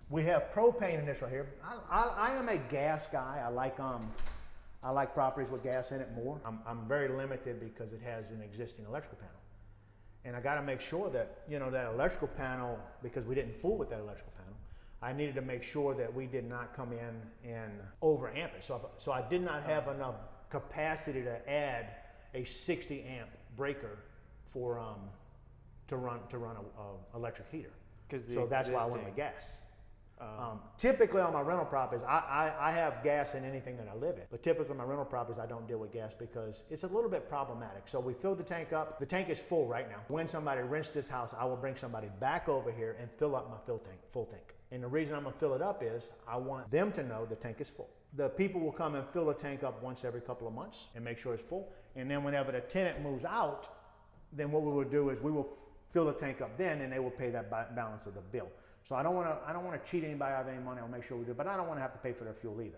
We have propane in this right here. I am a gas guy. I like properties with gas in it more. I'm very limited because it has an existing electrical panel. And I got to make sure that, you know, that electrical panel, because we didn't fool with that electrical panel, I needed to make sure that we did not come in and over amp it. So I did not have enough capacity to add a 60 amp breaker for to run a electric heater. So that's why I went with gas. Typically on my rental properties, I have gas in anything that I live in. But typically on my rental properties, I don't deal with gas because it's a little bit problematic. So we filled the tank up. The tank is full right now. When somebody rents this house, I will bring somebody back over here and fill up my full tank. And the reason I'm gonna fill it up is I want them to know the tank is full. The people will come and fill the tank up once every couple of months and make sure it's full. And then whenever the tenant moves out, then what we will do is we will fill the tank up then, and they will pay that balance of the bill. So I don't want to cheat anybody out of any money. I'll make sure we do, but I don't want to have to pay for their fuel either.